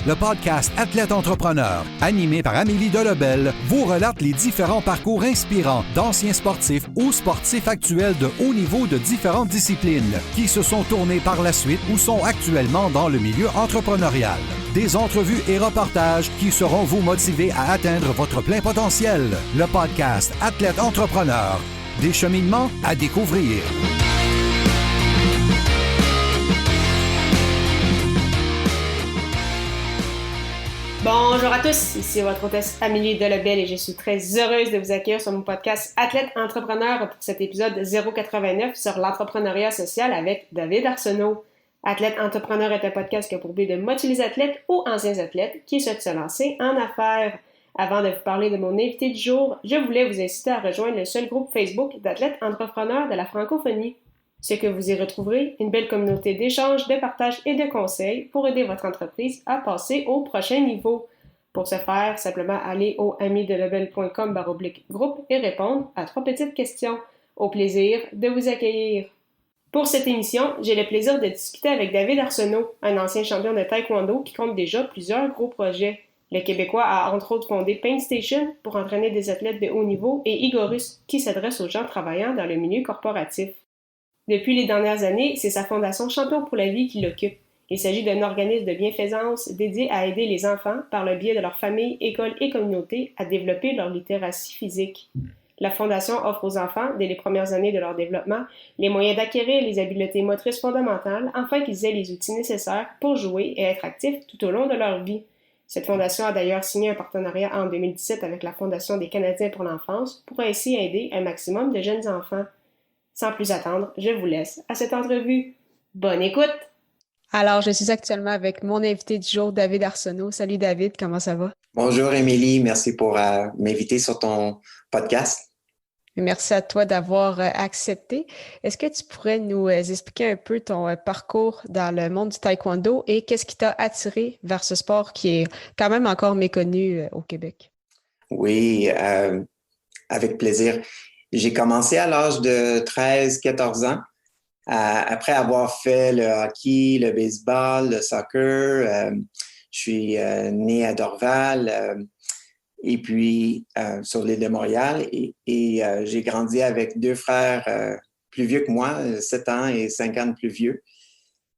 Le podcast Athlète Entrepreneur, animé par Amélie Delebel, vous relate les différents parcours inspirants d'anciens sportifs ou sportifs actuels de haut niveau de différentes disciplines qui se sont tournés par la suite ou sont actuellement dans le milieu entrepreneurial. Des entrevues et reportages qui sauront vous motiver à atteindre votre plein potentiel. Le podcast Athlète Entrepreneur, des cheminements à découvrir. Bonjour à tous, ici votre hôtesse Amélie Delebel et je suis très heureuse de vous accueillir sur mon podcast Athlète Entrepreneur pour cet épisode 089 sur l'entrepreneuriat social avec David Arsenault. Athlète Entrepreneur est un podcast qui a pour but de motiver les athlètes ou anciens athlètes qui souhaitent se lancer en affaires. Avant de vous parler de mon invité du jour, je voulais vous inciter à rejoindre le seul groupe Facebook d'athlètes entrepreneurs de la francophonie. Ce que vous y retrouverez, une belle communauté d'échanges, de partage et de conseils pour aider votre entreprise à passer au prochain niveau. Pour ce faire, simplement aller au amidelebel.com/groupe et répondre à 3 petites questions. Au plaisir de vous accueillir. Pour cette émission, j'ai le plaisir de discuter avec David Arsenault, un ancien champion de taekwondo qui compte déjà plusieurs gros projets. Le Québécois a entre autres fondé Pain Station pour entraîner des athlètes de haut niveau et Igorus qui s'adresse aux gens travaillant dans le milieu corporatif. Depuis les dernières années, c'est sa fondation Champion pour la vie qui l'occupe. Il s'agit d'un organisme de bienfaisance dédié à aider les enfants, par le biais de leur famille, école et communauté, à développer leur littératie physique. La fondation offre aux enfants, dès les premières années de leur développement, les moyens d'acquérir les habiletés motrices fondamentales afin qu'ils aient les outils nécessaires pour jouer et être actifs tout au long de leur vie. Cette fondation a d'ailleurs signé un partenariat en 2017 avec la Fondation des Canadiens pour l'enfance pour ainsi aider un maximum de jeunes enfants. Sans plus attendre, je vous laisse à cette entrevue. Bonne écoute! Alors, je suis actuellement avec mon invité du jour, David Arsenault. Salut David, comment ça va? Bonjour Émilie, merci pour m'inviter sur ton podcast. Merci à toi d'avoir accepté. Est-ce que tu pourrais nous expliquer un peu ton parcours dans le monde du taekwondo et qu'est-ce qui t'a attiré vers ce sport qui est quand même encore méconnu au Québec? Oui, avec plaisir. J'ai commencé à l'âge de 13-14 ans. Après avoir fait le hockey, le baseball, le soccer, je suis né à Dorval et puis sur l'île de Montréal et j'ai grandi avec 2 frères plus vieux que moi, 7 ans et 5 ans de plus vieux.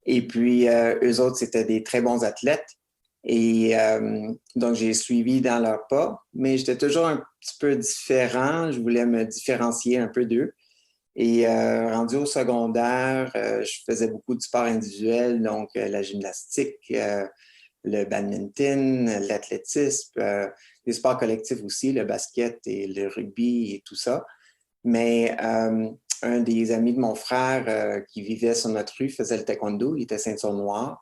Et puis eux autres, c'était des très bons athlètes. Et donc, j'ai suivi dans leurs pas, mais j'étais toujours un petit peu différent. Je voulais me différencier un peu d'eux. Et rendu au secondaire, je faisais beaucoup de sports individuels, donc la gymnastique, le badminton, l'athlétisme, les sports collectifs aussi, le basket et le rugby et tout ça. Mais un des amis de mon frère qui vivait sur notre rue faisait le taekwondo, il était ceinture noire.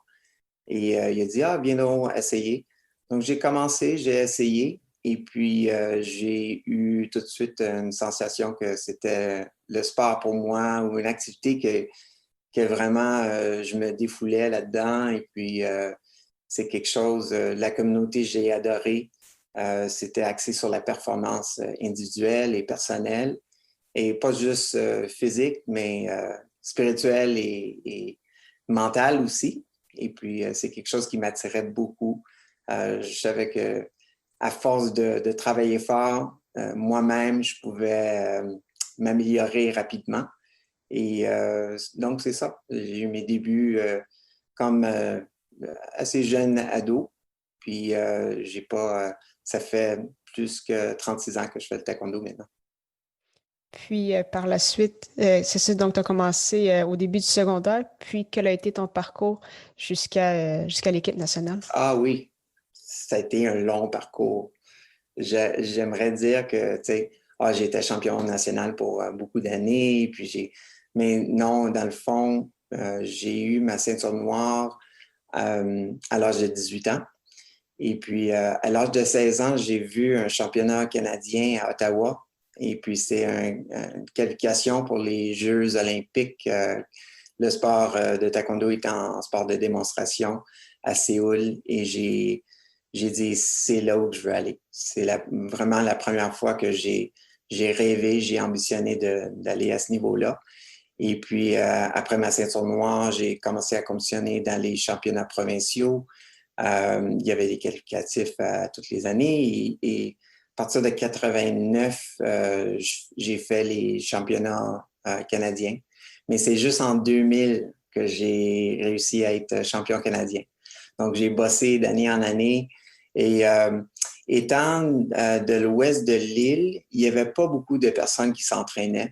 Et il a dit « Ah, viens donc essayer ». Donc, j'ai commencé, j'ai essayé et puis j'ai eu tout de suite une sensation que c'était le sport pour moi ou une activité que vraiment je me défoulais là-dedans. Et puis, c'est quelque chose, la communauté, j'ai adoré. C'était axé sur la performance individuelle et personnelle et pas juste physique, mais spirituelle et mentale aussi. Et puis, c'est quelque chose qui m'attirait beaucoup. Je savais qu'à force de travailler fort, moi-même, je pouvais m'améliorer rapidement. Et donc, c'est ça. J'ai eu mes débuts comme assez jeune ado. Puis, j'ai pas... ça fait plus que 36 ans que je fais le taekwondo maintenant. Puis par la suite, c'est ça, donc tu as commencé au début du secondaire, puis quel a été ton parcours jusqu'à l'équipe nationale? Ah oui, ça a été un long parcours. J'aimerais dire que, tu sais, j'ai été champion national pour beaucoup d'années, mais non, dans le fond, j'ai eu ma ceinture noire à l'âge de 18 ans. Et puis, à l'âge de 16 ans, j'ai vu un championnat canadien à Ottawa. Et puis, c'est une qualification pour les Jeux olympiques. Le sport de taekwondo est en sport de démonstration à Séoul. Et j'ai dit, c'est là où je veux aller. C'est vraiment la première fois que j'ai rêvé, j'ai ambitionné d'aller à ce niveau-là. Et puis, après ma ceinture noire, j'ai commencé à compétitionner dans les championnats provinciaux. Il y avait des qualificatifs toutes les années et à partir de 89, j'ai fait les championnats canadiens. Mais c'est juste en 2000 que j'ai réussi à être champion canadien. Donc, j'ai bossé d'année en année. Et étant de l'ouest de l'île, il n'y avait pas beaucoup de personnes qui s'entraînaient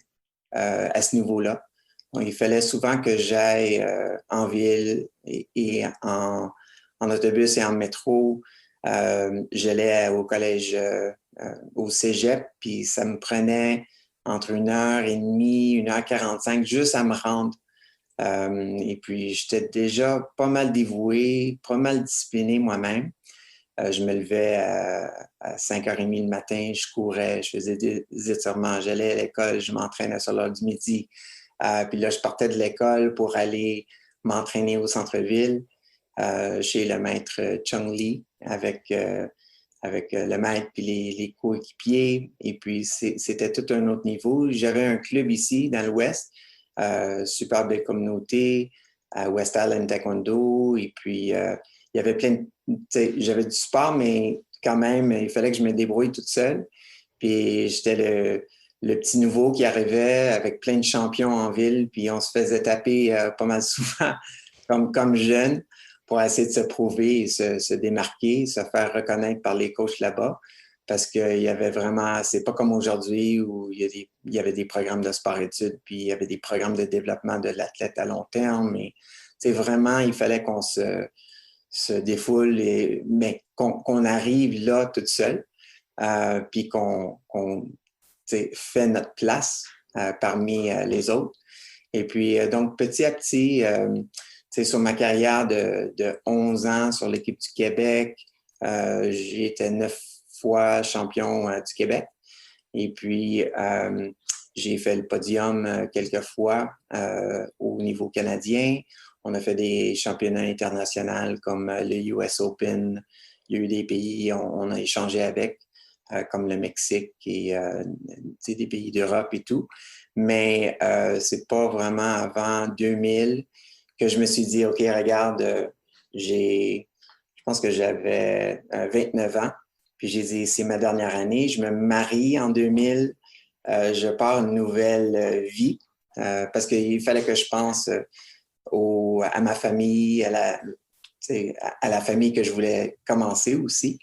à ce niveau-là. Donc, il fallait souvent que j'aille en ville et en autobus et en métro. J'allais au collège, au cégep, puis ça me prenait entre 1h30, 1h45 juste à me rendre. Et puis, j'étais déjà pas mal dévoué, pas mal discipliné moi-même. Je me levais à 5h30 le matin, je courais, je faisais des étirements, j'allais à l'école, je m'entraînais sur l'heure du midi. Puis là, je partais de l'école pour aller m'entraîner au centre-ville chez le maître Chung Lee avec le maître puis les coéquipiers. Et puis, c'était tout un autre niveau. J'avais un club ici, dans l'Ouest, super belle communauté, à West Island Taekwondo. Et puis, il y avait j'avais du sport, mais quand même, il fallait que je me débrouille toute seule. Puis, j'étais le petit nouveau qui arrivait avec plein de champions en ville, puis on se faisait taper pas mal souvent comme jeune pour essayer de se prouver et se démarquer, se faire reconnaître par les coachs là-bas. Parce qu'il y avait vraiment, c'est pas comme aujourd'hui où il y avait des programmes de sport-études, puis il y avait des programmes de développement de l'athlète à long terme. Mais vraiment, il fallait qu'on se défoule, mais qu'on arrive là toute seule, puis qu'on fait notre place parmi les autres. Et puis, donc, petit à petit, sur ma carrière de 11 ans sur l'équipe du Québec, j'ai été 9 fois champion du Québec. Et puis, j'ai fait le podium quelques fois au niveau canadien. On a fait des championnats internationaux comme le US Open. Il y a eu des pays, on a échangé avec, comme le Mexique et des pays d'Europe et tout. Mais c'est pas vraiment avant 2000 que je me suis dit, OK, regarde, je pense que j'avais 29 ans. Puis j'ai dit, c'est ma dernière année. Je me marie en 2000. Je pars une nouvelle vie parce qu'il fallait que je pense à ma famille, à la famille que je voulais commencer aussi.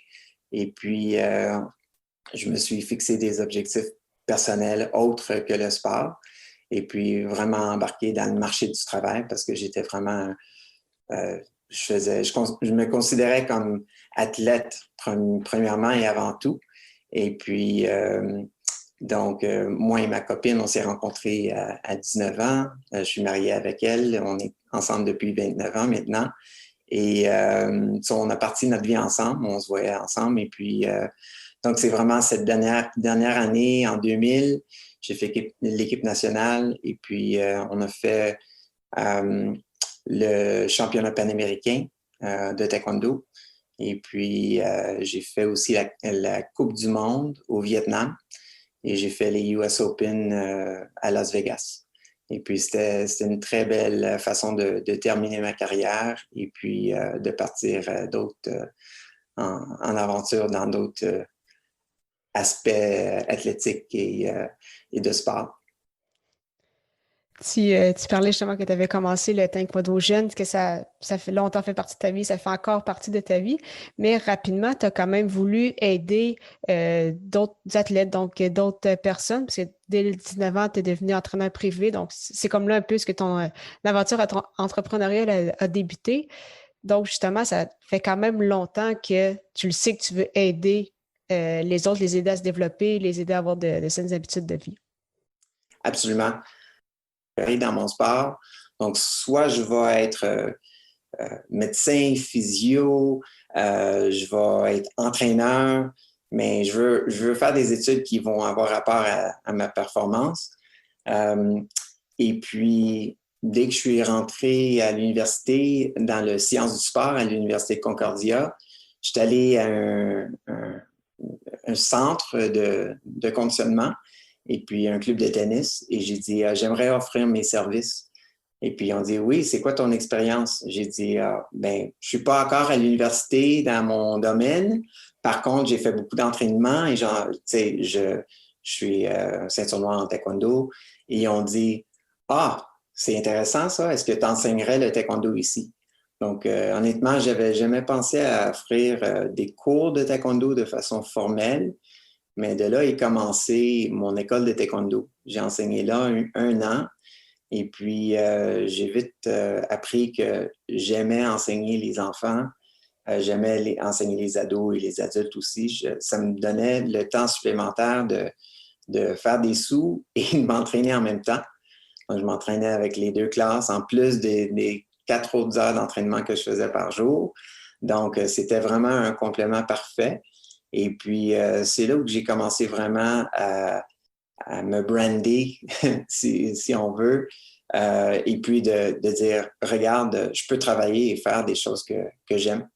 Et puis, je me suis fixé des objectifs personnels autres que le sport. Et puis, vraiment embarqué dans le marché du travail parce que j'étais vraiment... je me considérais comme athlète, premièrement et avant tout. Et puis, donc, moi et ma copine, on s'est rencontrés à 19 ans. Je suis marié avec elle. On est ensemble depuis 29 ans maintenant. Et on a parti notre vie ensemble. On se voyait ensemble. Et puis, donc, c'est vraiment cette dernière année, en 2000, j'ai fait l'équipe nationale. Et puis, on a fait le championnat panaméricain de taekwondo. Et puis, j'ai fait aussi la Coupe du monde au Vietnam. Et j'ai fait les US Open à Las Vegas. Et puis, c'était une très belle façon de terminer ma carrière et puis de partir en aventure dans d'autres aspects athlétiques et de sport. Tu parlais justement que tu avais commencé le taekwondo jeune, que ça fait longtemps fait partie de ta vie, ça fait encore partie de ta vie, mais rapidement, tu as quand même voulu aider d'autres athlètes, donc d'autres personnes, parce que dès les 19 ans, tu es devenu entraîneur privé, donc c'est comme là un peu ce que ton aventure entrepreneuriale a débuté. Donc justement, ça fait quand même longtemps que tu le sais que tu veux aider les autres, les aider à se développer, les aider à avoir de saines habitudes de vie. Absolument. Dans mon sport. Donc, soit je vais être médecin, physio, je vais être entraîneur, mais je veux faire des études qui vont avoir rapport à ma performance. Et puis, dès que je suis rentré à l'université, dans le sciences du sport, à l'Université de Concordia, je suis allé à un centre de conditionnement et puis un club de tennis. Et j'ai dit, j'aimerais offrir mes services Et puis, on dit, oui, c'est quoi ton expérience? J'ai dit, ben, je suis pas encore à l'université dans mon domaine. Par contre, j'ai fait beaucoup d'entraînement et genre, tu sais, je suis ceinture noire en taekwondo. Et ils ont dit, ah, c'est intéressant ça. Est-ce que tu enseignerais le taekwondo ici? Donc, honnêtement, j'avais jamais pensé à offrir des cours de taekwondo de façon formelle. Mais de là est commencé mon école de taekwondo. J'ai enseigné là un an. Et puis, j'ai vite appris que j'aimais enseigner les enfants, j'aimais enseigner les ados et les adultes aussi. Ça me donnait le temps supplémentaire de faire des sous et de m'entraîner en même temps. Donc, je m'entraînais avec les 2 classes, en plus des 4 autres heures d'entraînement que je faisais par jour. Donc, c'était vraiment un complément parfait. Et puis, c'est là où j'ai commencé vraiment à me brander, si on veut, et puis de dire, regarde, je peux travailler et faire des choses que j'aime.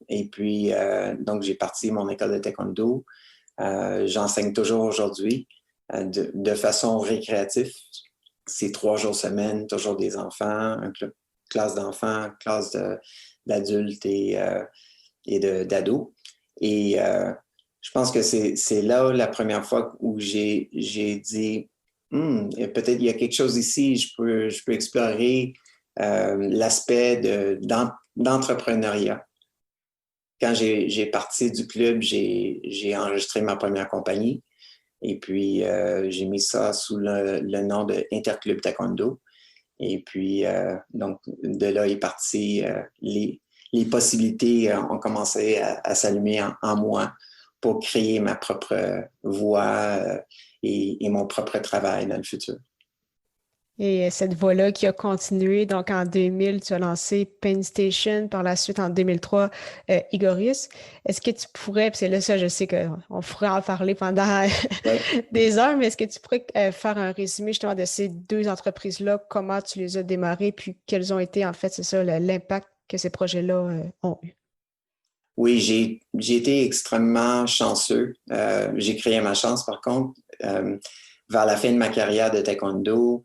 Et puis, donc, j'ai parti mon école de taekwondo. J'enseigne toujours aujourd'hui de façon récréative. C'est 3 jours semaine, toujours des enfants, classe d'enfants, classe d'adultes et d'ados. Et je pense que c'est là la première fois où j'ai dit, peut-être il y a quelque chose ici, je peux explorer l'aspect d'entrepreneuriat. Quand j'ai parti du club, j'ai enregistré ma première compagnie et puis j'ai mis ça sous le nom de Interclub Taekwondo. Et puis, donc, de là est parti les possibilités ont commencé à s'allumer en moi pour créer ma propre voie et mon propre travail dans le futur. Et cette voie-là qui a continué, donc en 2000, tu as lancé Pain Station, par la suite en 2003, Igorius. Est-ce que tu pourrais, parce que là, ça, je sais qu'on pourrait en parler pendant des heures, mais est-ce que tu pourrais faire un résumé justement de ces 2 entreprises-là, comment tu les as démarrées, puis quels ont été, en fait, c'est ça, l'impact que ces projets-là ont eu? Oui, j'ai été extrêmement chanceux. J'ai créé ma chance, par contre. Vers la fin de ma carrière de taekwondo,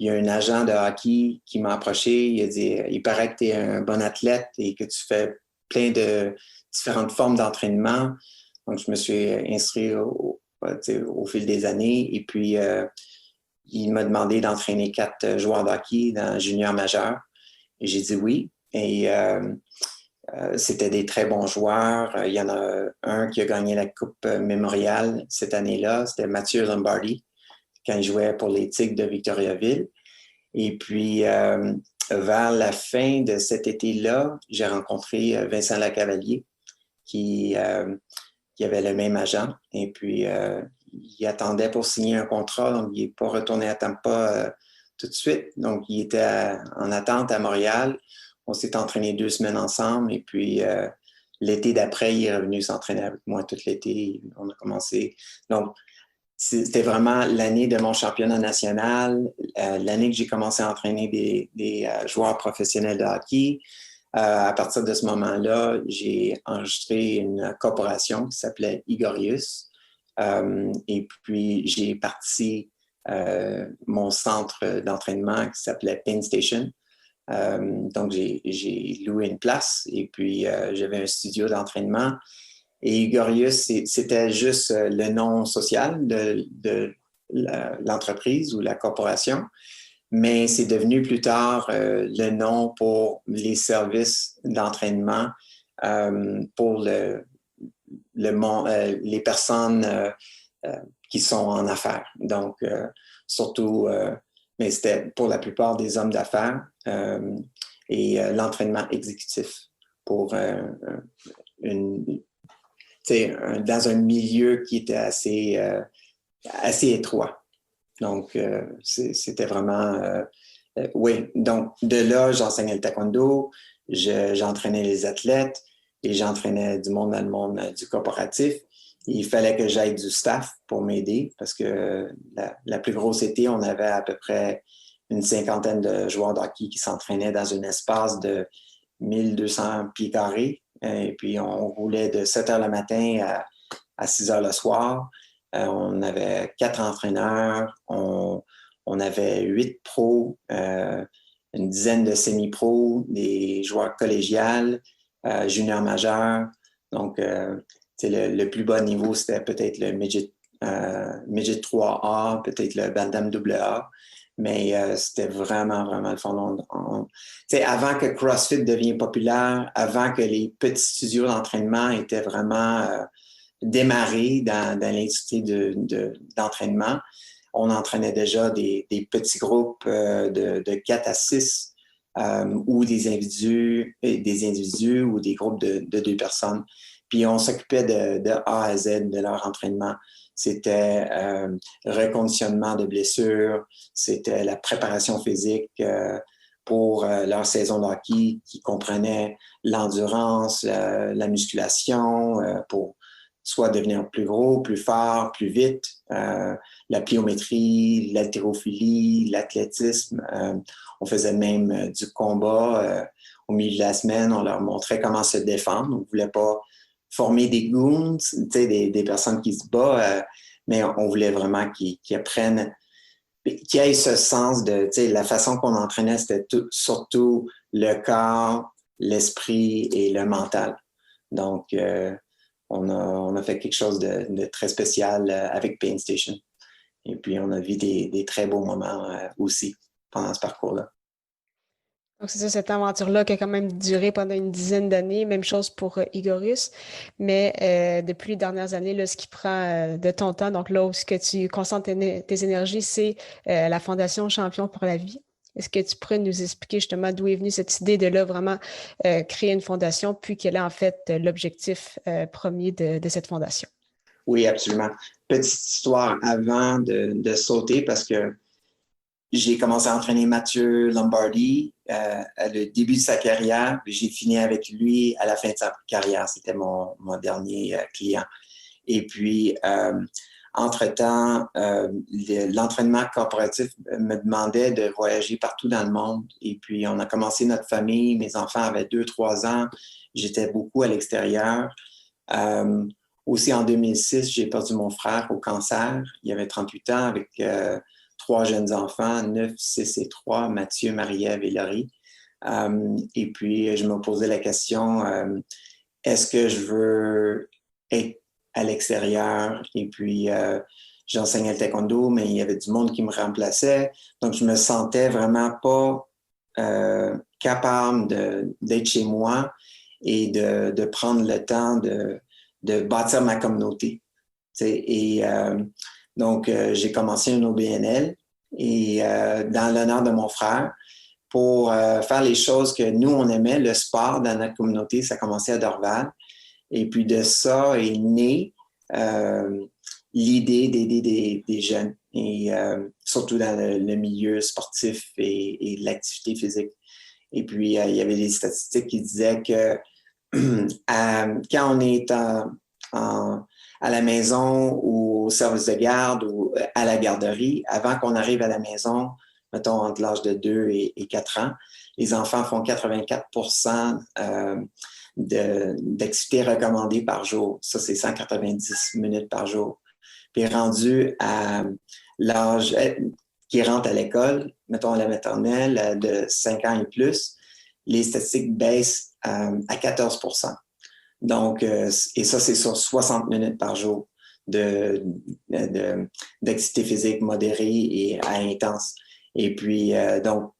il y a un agent de hockey qui m'a approché. Il a dit, il paraît que tu es un bon athlète et que tu fais plein de différentes formes d'entraînement. Donc, je me suis inscrit au fil des années. Et puis, il m'a demandé d'entraîner 4 joueurs de hockey dans junior majeur. Et j'ai dit oui. Et c'était des très bons joueurs. Il y en a un qui a gagné la Coupe Mémorial cette année-là. C'était Mathieu Lombardi, quand il jouait pour les Tigres de Victoriaville. Et puis, vers la fin de cet été-là, j'ai rencontré Vincent Lacavalier, qui avait le même agent. Et puis, il attendait pour signer un contrat, donc il n'est pas retourné à Tampa tout de suite. Donc, il était en attente à Montréal. On s'est entraîné 2 semaines ensemble. Et puis, l'été d'après, il est revenu s'entraîner avec moi tout l'été. On a commencé. Donc, c'était vraiment l'année de mon championnat national, l'année que j'ai commencé à entraîner des joueurs professionnels de hockey. À partir de ce moment-là, j'ai enregistré une corporation qui s'appelait Igorius. Et puis, j'ai parti mon centre d'entraînement qui s'appelait Pain Station. Donc, j'ai loué une place et puis j'avais un studio d'entraînement. Et Igorius, c'était juste le nom social de l'entreprise ou la corporation, mais c'est devenu plus tard le nom pour les services d'entraînement pour les personnes qui sont en affaires. Donc, surtout, mais c'était pour la plupart des hommes d'affaires et l'entraînement exécutif pour dans un milieu qui était assez étroit. Donc, c'était vraiment... oui, donc de là, j'enseignais le taekwondo, j'entraînais les athlètes et j'entraînais du monde dans le monde du corporatif. Il fallait que j'aille du staff pour m'aider parce que la plus grosse été, on avait à peu près une 50aine de joueurs de hockey qui s'entraînaient dans un espace de 1200 pieds carrés. Et puis, on roulait de 7 heures le matin à 6 heures le soir. On avait 4 entraîneurs, on avait 8 pros une dizaine de semi-pros, des joueurs collégiales, juniors majeurs. Donc, le plus bas niveau, c'était peut-être le midget 3A, peut-être le Bantam AA. Mais c'était vraiment, vraiment le fun. Avant que CrossFit devienne populaire, avant que les petits studios d'entraînement étaient vraiment démarrés dans l'industrie d'entraînement, on entraînait déjà des petits groupes de 4 à 6 ou des individus ou des groupes de 2 personnes. Puis on s'occupait de A à Z de leur entraînement. C'était reconditionnement de blessures, c'était la préparation physique pour leur saison de hockey qui comprenait l'endurance, la musculation pour soit devenir plus gros, plus fort, plus vite, la pliométrie, l'haltérophilie, l'athlétisme. On faisait même du combat au milieu de la semaine. On leur montrait comment se défendre. On ne voulait pas former des goons, des personnes qui se battent, mais on voulait vraiment qu'ils apprennent, qu'ils aient ce sens de la façon qu'on entraînait, c'était surtout le corps, l'esprit et le mental. Donc, on a fait quelque chose de très spécial avec Pain Station. Et puis, on a vu des très beaux moments aussi pendant ce parcours-là. Donc, c'est ça, cette aventure-là qui a quand même duré pendant une dizaine d'années. Même chose pour Igorius. Mais depuis les dernières années, là, ce qui prend de ton temps, donc là où ce que tu concentres tes énergies, c'est la Fondation Champion pour la vie. Est-ce que tu pourrais nous expliquer justement d'où est venue cette idée de là vraiment créer une fondation, puis quel est en fait l'objectif premier de cette fondation? Oui, absolument. Petite histoire avant de sauter parce que j'ai commencé à entraîner Mathieu Lombardi à le début de sa carrière. J'ai fini avec lui à la fin de sa carrière. C'était mon dernier client. Et puis, entre-temps, l'entraînement corporatif me demandait de voyager partout dans le monde. Et puis, on a commencé notre famille. Mes enfants avaient 2-3 ans. J'étais beaucoup à l'extérieur. Aussi, en 2006, j'ai perdu mon frère au cancer. Il avait 38 ans avec 3 jeunes enfants, 9, 6 et 3, Mathieu, Marie-Ève et Laurie. Et puis, je me posais la question, est-ce que je veux être à l'extérieur? Et puis, j'enseignais le taekwondo, mais il y avait du monde qui me remplaçait. Donc, je me sentais vraiment pas capable d'être chez moi et de prendre le temps de bâtir ma communauté. Et donc, j'ai commencé un OBNL et dans l'honneur de mon frère pour faire les choses que nous, on aimait, le sport dans notre communauté. Ça a commencé à Dorval. Et puis de ça est née l'idée d'aider des jeunes, et surtout dans le milieu sportif et de l'activité physique. Et puis, il y avait des statistiques qui disaient que quand on est à la maison ou au service de garde ou à la garderie, avant qu'on arrive à la maison, mettons entre l'âge de 2 et 4 ans, les enfants font 84% d'activités recommandées par jour. Ça, c'est 190 minutes par jour. Puis rendu à l'âge qui rentre à l'école, mettons à la maternelle, de 5 ans et plus, les statistiques baissent à 14%. Donc, et ça, c'est sur 60 minutes par jour d'activité physique modérée et à intense. Et puis, donc,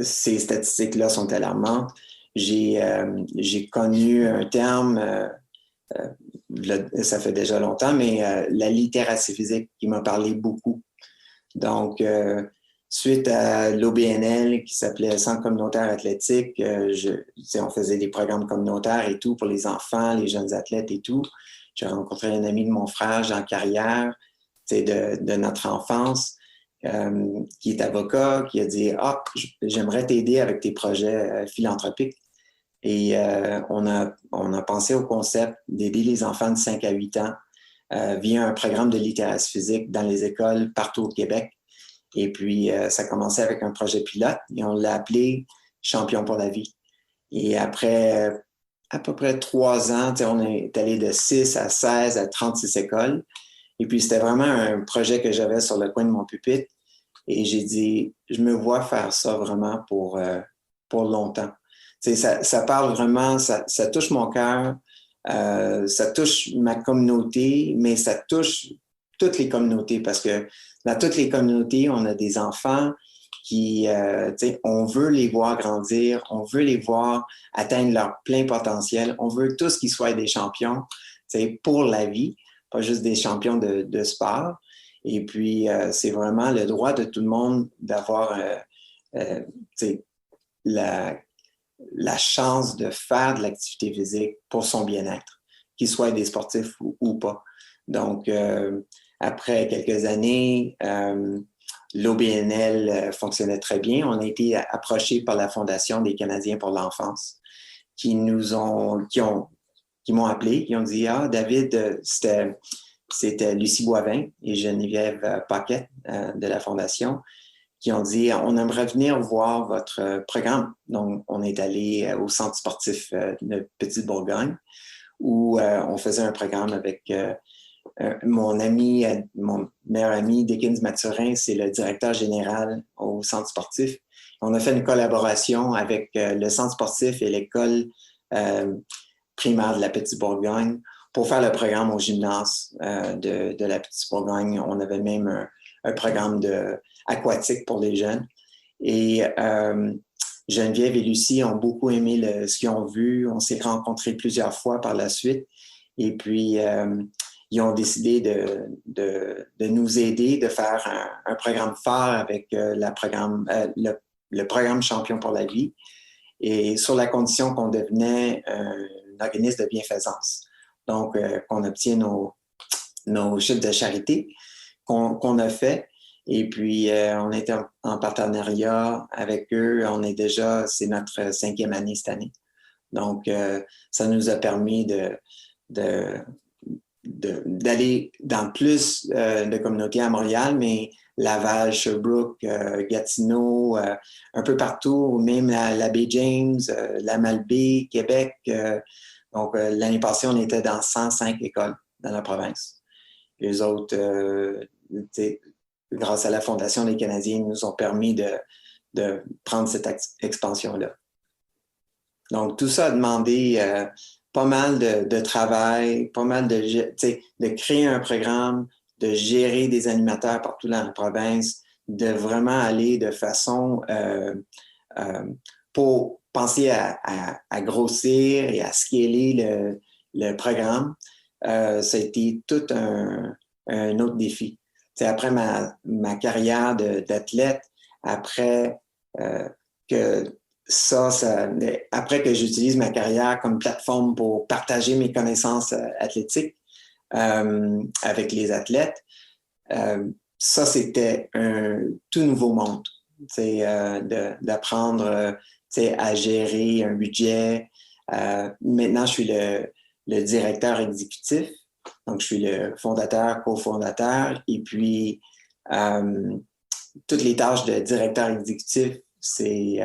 ces statistiques-là sont alarmantes. J'ai connu un terme, ça fait déjà longtemps, mais la littératie physique qui m'a parlé beaucoup. Donc, suite à l'OBNL qui s'appelait Centre communautaire athlétique, on faisait des programmes communautaires et tout pour les enfants, les jeunes athlètes et tout. J'ai rencontré un ami de mon frère, Jean Carrière, de notre enfance, qui est avocat, qui a dit « Ah, j'aimerais t'aider avec tes projets philanthropiques. » Et on a pensé au concept d'aider les enfants de 5 à 8 ans via un programme de littératie physique dans les écoles partout au Québec. Et puis, ça a commencé avec un projet pilote et on l'a appelé Champion pour la vie. Et après à peu près 3 ans, on est allé de 6 à 16 à 36 écoles. Et puis, c'était vraiment un projet que j'avais sur le coin de mon pupitre. Et j'ai dit, je me vois faire ça vraiment pour longtemps. Ça parle vraiment, ça touche mon cœur, ça touche ma communauté, mais ça touche toutes les communautés parce que dans toutes les communautés, on a des enfants qui, on veut les voir grandir, on veut les voir atteindre leur plein potentiel, on veut tous qu'ils soient des champions pour la vie, pas juste des champions de sport. Et puis, c'est vraiment le droit de tout le monde d'avoir la chance de faire de l'activité physique pour son bien-être, qu'ils soient des sportifs ou pas. Donc, après quelques années, l'OBNL fonctionnait très bien. On a été approchés par la Fondation des Canadiens pour l'enfance qui m'ont appelé, qui ont dit « Ah, David, c'était Lucie Boivin et Geneviève Paquette de la Fondation qui ont dit « On aimerait venir voir votre programme. » Donc, on est allé au centre sportif de Petite-Bourgogne où on faisait un programme avec mon meilleur ami, Dickens Mathurin, c'est le directeur général au centre sportif. On a fait une collaboration avec le centre sportif et l'école primaire de la Petite-Bourgogne pour faire le programme au gymnase de la Petite-Bourgogne. On avait même un programme aquatique pour les jeunes. Et Geneviève et Lucie ont beaucoup aimé ce qu'ils ont vu. On s'est rencontrés plusieurs fois par la suite. Et puis, ils ont décidé de nous aider, de faire un programme phare avec le programme Champion pour la vie, et sur la condition qu'on devenait un organisme de bienfaisance. Donc, qu'on obtient nos chiffres de charité qu'on a fait. Et puis, on était en partenariat avec eux. C'est notre 5e année cette année. Donc, ça nous a permis d'aller dans plus de communautés à Montréal, mais Laval, Sherbrooke, Gatineau, un peu partout, même la baie James, la Malbaie, Québec. Donc, l'année passée, on était dans 105 écoles dans la province. Les autres, grâce à la Fondation des Canadiens, nous ont permis de prendre cette expansion-là. Donc, tout ça a demandé pas mal de travail, pas mal de créer un programme, de gérer des animateurs partout dans la province, de vraiment aller de façon pour penser à grossir et à scaler le programme. Ça a été tout un autre défi. Après ma carrière d'athlète, après après que j'utilise ma carrière comme plateforme pour partager mes connaissances athlétiques avec les athlètes, ça, c'était un tout nouveau monde. D'apprendre à gérer un budget. Maintenant, je suis le directeur exécutif. Donc, je suis le fondateur, cofondateur. Et puis, toutes les tâches de directeur exécutif, il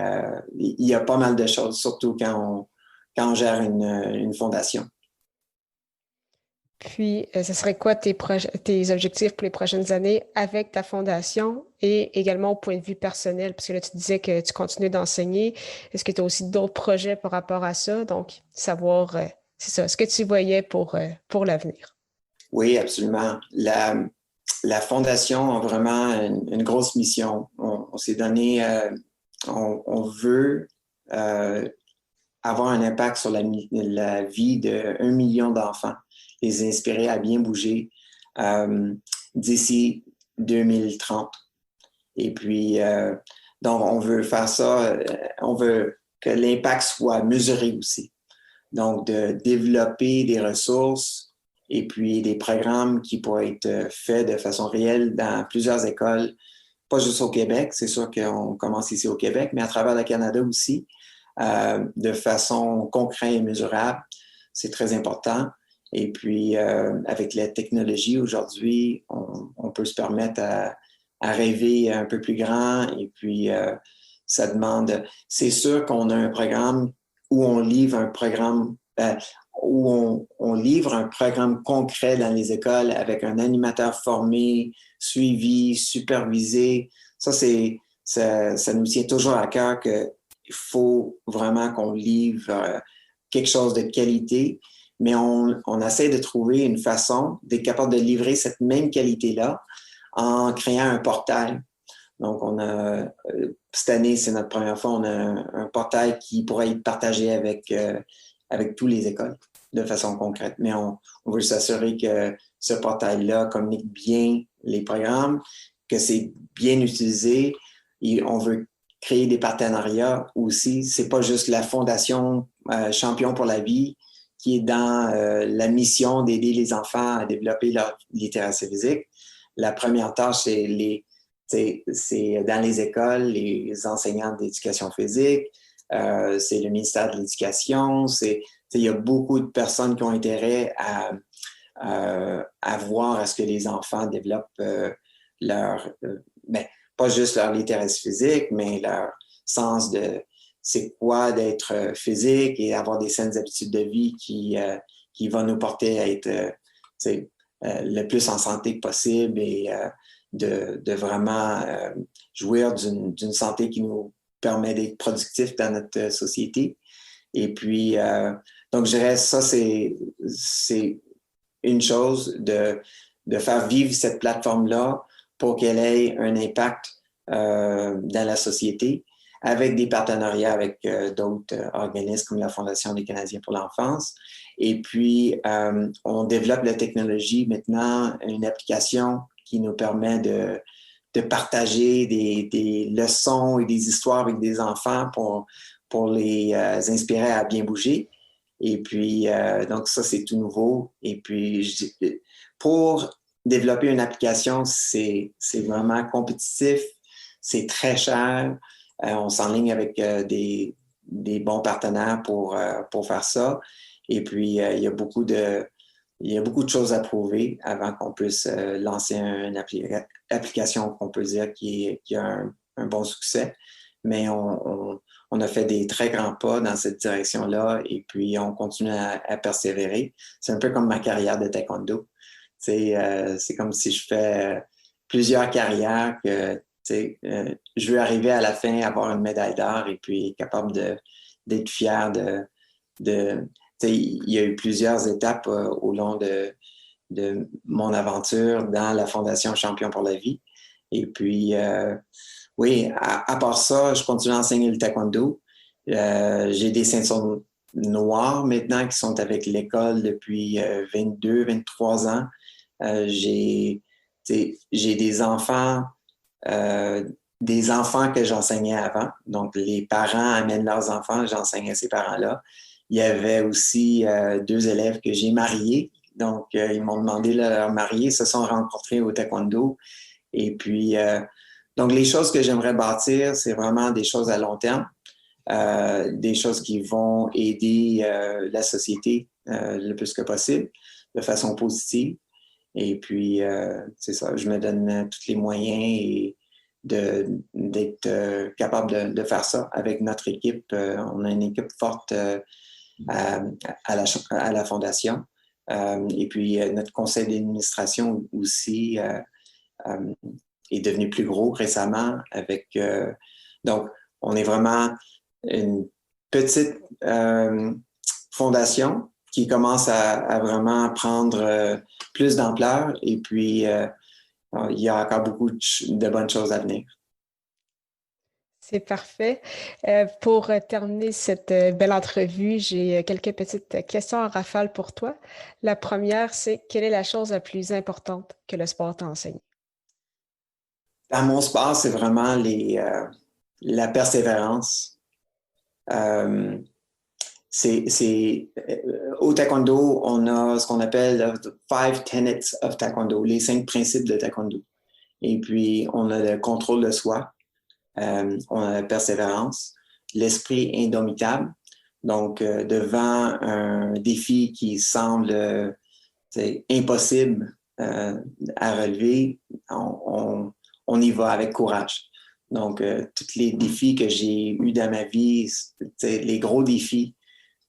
y a pas mal de choses, surtout quand on gère une fondation. Puis, ce serait quoi tes objectifs pour les prochaines années avec ta fondation et également au point de vue personnel? Parce que là, tu disais que tu continues d'enseigner. Est-ce que tu as aussi d'autres projets par rapport à ça? Donc, savoir, c'est ça, ce que tu voyais pour l'avenir. Oui, absolument. La fondation a vraiment une grosse mission. On s'est donné... On veut avoir un impact sur la vie de 1 million d'enfants, les inspirer à bien bouger d'ici 2030. Et puis, donc, on veut faire ça, on veut que l'impact soit mesuré aussi. Donc, de développer des ressources et puis des programmes qui pourraient être faits de façon réelle dans plusieurs écoles, pas juste au Québec, c'est sûr qu'on commence ici au Québec, mais à travers le Canada aussi, de façon concrète et mesurable. C'est très important. Et puis, avec la technologie aujourd'hui, on peut se permettre à rêver un peu plus grand. Et puis, ça demande... C'est sûr qu'on a un programme où on livre un programme... où on livre un programme concret dans les écoles avec un animateur formé, suivi, supervisé. ça nous tient toujours à cœur qu'il faut vraiment qu'on livre quelque chose de qualité, mais on essaie de trouver une façon d'être capable de livrer cette même qualité-là en créant un portail. Donc, cette année, c'est notre première fois, on a un portail qui pourrait être partagé avec toutes les écoles de façon concrète. Mais on veut s'assurer que ce portail-là communique bien les programmes, que c'est bien utilisé. Et on veut créer des partenariats aussi. C'est pas juste la Fondation Champion pour la vie qui est dans la mission d'aider les enfants à développer leur littératie physique. La première tâche, c'est dans les écoles, les enseignants d'éducation physique, c'est le ministère de l'Éducation, il y a beaucoup de personnes qui ont intérêt à voir à ce que les enfants développent pas juste leur littératie physique, mais leur sens de c'est quoi d'être physique et avoir des saines habitudes de vie qui vont nous porter à être le plus en santé que possible et de vraiment jouir d'une santé qui nous permet d'être productifs dans notre société. Et puis, donc, je dirais, ça, c'est une chose de faire vivre cette plateforme-là pour qu'elle ait un impact dans la société avec des partenariats avec d'autres organismes comme la Fondation des Canadiens pour l'enfance. Et puis, on développe la technologie maintenant, une application qui nous permet de partager des leçons et des histoires avec des enfants pour les inspirer à bien bouger. Et puis, donc ça, c'est tout nouveau. Et puis, pour développer une application, c'est vraiment compétitif, c'est très cher. On s'enligne avec des bons partenaires pour faire ça. Et puis, il y a beaucoup de choses à prouver avant qu'on puisse lancer une application qu'on peut dire qui a un bon succès. Mais on a fait des très grands pas dans cette direction-là et puis on continue à persévérer. C'est un peu comme ma carrière de taekwondo. C'est comme si je fais plusieurs carrières que je veux arriver à la fin, avoir une médaille d'or et puis être capable d'être fier il y a eu plusieurs étapes au long de mon aventure dans la Fondation Champion pour la vie. Et puis, oui, à part ça, je continue à enseigner le taekwondo. J'ai des ceintures noires maintenant qui sont avec l'école depuis 22, 23 ans. J'ai des enfants que j'enseignais avant. Donc, les parents amènent leurs enfants, j'enseignais ces parents-là. Il y avait aussi 2 élèves que j'ai mariés. Donc, ils m'ont demandé de leur marier. Ils se sont rencontrés au taekwondo. Et puis, donc, les choses que j'aimerais bâtir, c'est vraiment des choses à long terme, des choses qui vont aider la société le plus que possible, de façon positive. Et puis, c'est ça, je me donne tous les moyens d'être capable de faire ça avec notre équipe. On a une équipe forte à la Fondation. Et puis, notre conseil d'administration aussi est devenu plus gros récemment. Donc, on est vraiment une petite fondation qui commence à vraiment prendre plus d'ampleur. Et puis, il y a encore beaucoup de bonnes choses à venir. C'est parfait. Pour terminer cette belle entrevue, j'ai quelques petites questions en rafale pour toi. La première, c'est quelle est la chose la plus importante que le sport t'enseigne? Dans mon sport, c'est vraiment la persévérance. Au taekwondo, on a ce qu'on appelle the 5 tenets of taekwondo, les 5 principes de taekwondo. Et puis, on a le contrôle de soi. On a la persévérance, l'esprit indomitable. Donc, devant un défi qui semble impossible à relever, on y va avec courage. Donc, tous les défis que j'ai eus dans ma vie, les gros défis,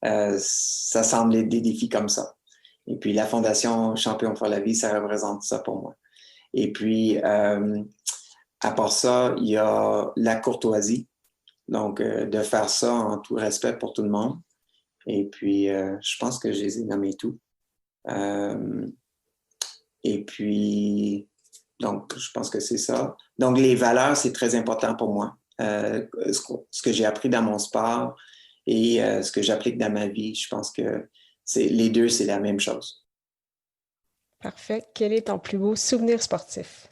ça semble être des défis comme ça. Et puis, la Fondation Champion pour la vie, ça représente ça pour moi. Et puis, À part ça, il y a la courtoisie. Donc, de faire ça en tout respect pour tout le monde. Et puis, je pense que je les ai nommés tous. Et puis, donc, je pense que c'est ça. Donc, les valeurs, c'est très important pour moi. Ce que j'ai appris dans mon sport et ce que j'applique dans ma vie, je pense que les deux, c'est la même chose. Parfait. Quel est ton plus beau souvenir sportif?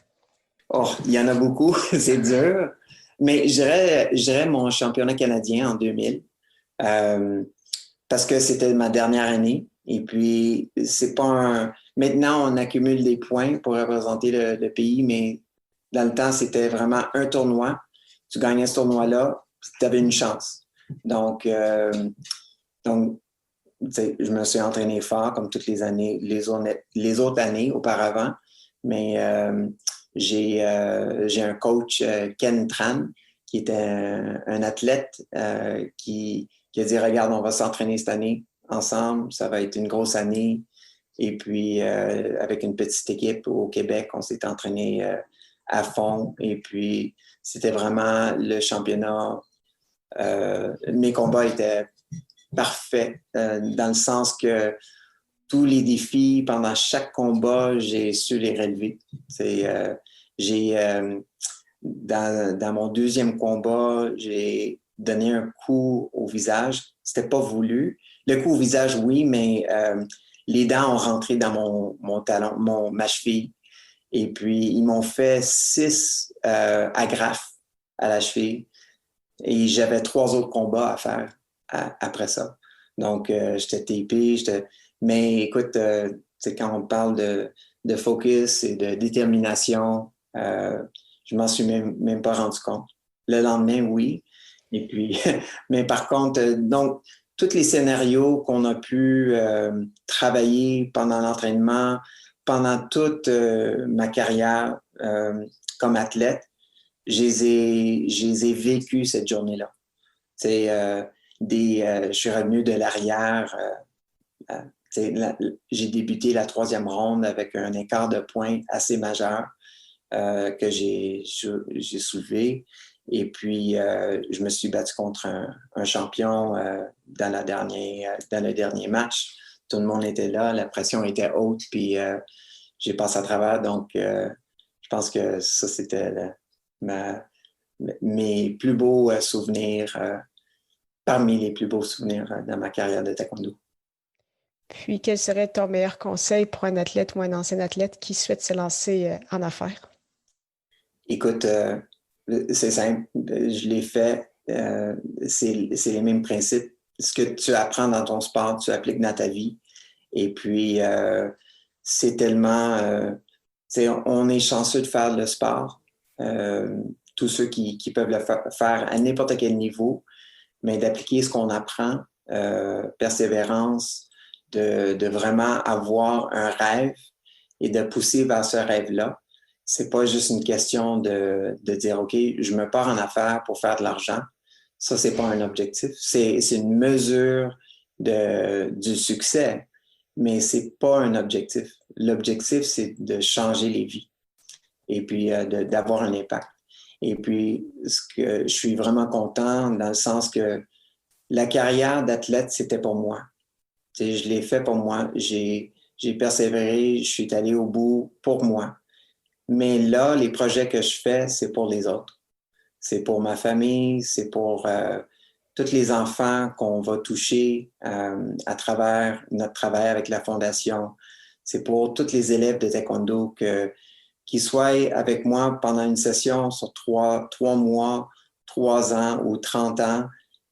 Oh, il y en a beaucoup, c'est dur. Mais je dirais mon championnat canadien en 2000. Parce que c'était ma dernière année. Et puis, c'est pas un... Maintenant, on accumule des points pour représenter le pays, mais dans le temps, c'était vraiment un tournoi. Tu gagnais ce tournoi-là, tu avais une chance. Donc, je me suis entraîné fort comme toutes les années, les autres années auparavant. Mais j'ai un coach, Ken Tran, qui était un athlète qui a dit, regarde, on va s'entraîner cette année ensemble, ça va être une grosse année. Et puis, avec une petite équipe au Québec, on s'est entraîné à fond. Et puis, c'était vraiment le championnat. Mes combats étaient parfaits dans le sens que tous les défis, pendant chaque combat, j'ai su les relever. Dans mon deuxième combat, j'ai donné un coup au visage. C'était pas voulu. Le coup au visage, oui, mais les dents ont rentré dans mon talon, ma cheville. Et puis, ils m'ont fait 6 agrafes à la cheville. Et j'avais 3 autres combats à faire après ça. Donc, j'étais tapé. Mais écoute, quand on parle de focus et de détermination, je m'en suis même pas rendu compte. Le lendemain, oui. Et puis, mais par contre, donc, tous les scénarios qu'on a pu travailler pendant l'entraînement, pendant toute ma carrière comme athlète, je les ai vécus cette journée-là. Je suis revenu de l'arrière. J'ai débuté la 3e ronde avec un écart de points assez majeur que j'ai soulevé. Et puis, je me suis battu contre un champion dans le dernier match. Tout le monde était là, la pression était haute, puis j'ai passé à travers. Donc, je pense que ça, c'était mes plus beaux souvenirs, parmi les plus beaux souvenirs dans ma carrière de taekwondo. Puis, quel serait ton meilleur conseil pour un athlète ou un ancien athlète qui souhaite se lancer en affaires? Écoute, c'est simple, je l'ai fait, c'est les mêmes principes. Ce que tu apprends dans ton sport, tu appliques dans ta vie. Et puis, c'est tellement... on est chanceux de faire le sport. Tous ceux qui peuvent le faire à n'importe quel niveau, mais d'appliquer ce qu'on apprend, persévérance, de vraiment avoir un rêve et de pousser vers ce rêve-là. C'est pas juste une question de dire, OK, je me pars en affaires pour faire de l'argent. Ça, c'est pas un objectif. C'est une mesure du succès, mais c'est pas un objectif. L'objectif, c'est de changer les vies et puis d'avoir un impact. Et puis, je suis vraiment content dans le sens que la carrière d'athlète, c'était pour moi. Je l'ai fait pour moi. J'ai persévéré, je suis allé au bout pour moi. Mais là, les projets que je fais, c'est pour les autres. C'est pour ma famille, c'est pour tous les enfants qu'on va toucher à travers notre travail avec la Fondation. C'est pour tous les élèves de taekwondo qu'ils soient avec moi pendant une session sur 3 mois, 3 ans ou 30 ans.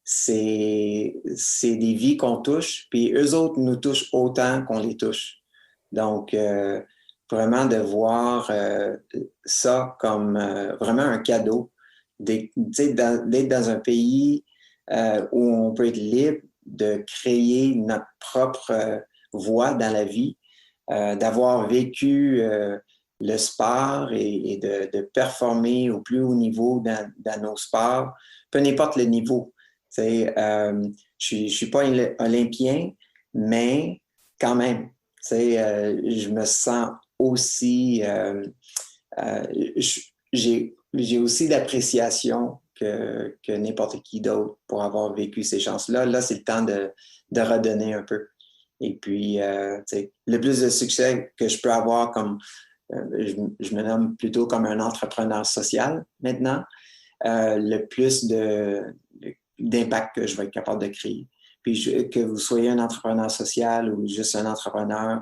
C'est des vies qu'on touche, puis eux autres nous touchent autant qu'on les touche. Donc, vraiment de voir ça comme vraiment un cadeau, d'être dans un pays où on peut être libre de créer notre propre voie dans la vie, d'avoir vécu le sport et de performer au plus haut niveau dans nos sports, peu importe le niveau. Je suis pas olympien, mais quand même, je me sens aussi... j'ai j'ai aussi l'appréciation que n'importe qui d'autre pour avoir vécu ces chances-là. Là, c'est le temps de redonner un peu. Et puis, le plus de succès que je peux avoir comme, je me nomme plutôt comme un entrepreneur social maintenant, le plus d'impact que je vais être capable de créer. Puis que vous soyez un entrepreneur social ou juste un entrepreneur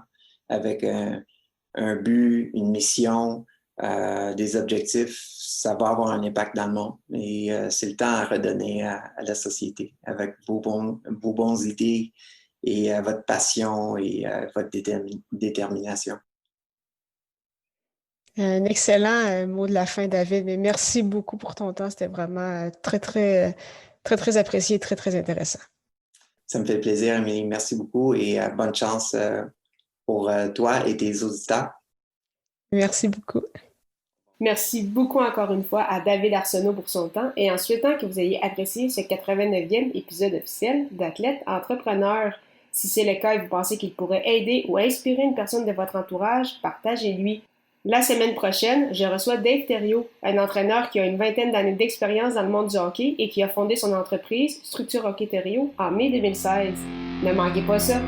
avec un but, une mission, des objectifs, ça va avoir un impact dans le monde. Et c'est le temps à redonner à la société avec vos bons idées et votre passion et votre détermination. Un excellent mot de la fin, David. Mais merci beaucoup pour ton temps. C'était vraiment très apprécié, très intéressant. Ça me fait plaisir, Amélie. Merci beaucoup et bonne chance pour toi et tes auditeurs. Merci beaucoup. Merci beaucoup encore une fois à David Arsenault pour son temps et en souhaitant que vous ayez apprécié ce 89e épisode officiel d'Athlète Entrepreneur. Si c'est le cas et vous pensez qu'il pourrait aider ou inspirer une personne de votre entourage, partagez-lui. La semaine prochaine, je reçois Dave Thériault, un entraîneur qui a une 20aine d'années d'expérience dans le monde du hockey et qui a fondé son entreprise Structure Hockey Thériault en mai 2016. Ne manquez pas ça!